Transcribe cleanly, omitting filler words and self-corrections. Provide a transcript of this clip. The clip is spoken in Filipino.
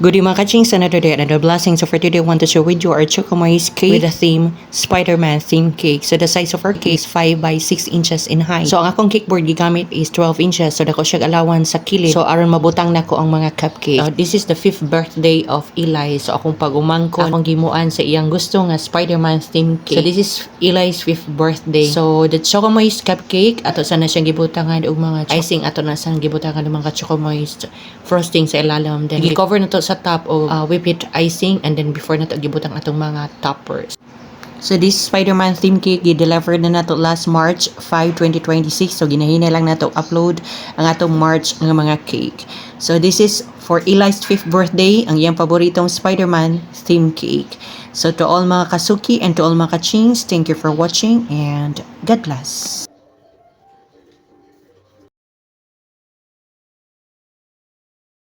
Good evening mga kachings, another day, another blessing. So for today, I want to share with you our Chocomoy's cake with the theme Spider-Man theme cake. So the size of our cake is 5 by 6 inches in height. So ang akong cake board gigamit is 12 inches. So dako siya alawan sa kilid. So aron mabutang nako ang mga cupcake. This is the 5th birthday of Eli. So akong pag-umangkon, akong gimuan sa iyang gusto nga Spider-Man theme cake. So this is Eli's 5th birthday. So the Chocomoy's cupcake, ato sana siyang gibutangan og mga icing, ato na sang gibutangan ng mga Chocomoy's frosting sa ilalim. Then i-cover na to sa top o whip it icing, and then before na to gibutang atong mga toppers. So this Spider-Man theme cake gi-delivered na nato last March 5, 2026. So ginahina lang nato upload ang atong March nga mga cake. So this is for Eli's 5th birthday, ang iyang paboritong Spider-Man theme cake. So to all mga kasuki and to all mga kachings, thank you for watching and God bless.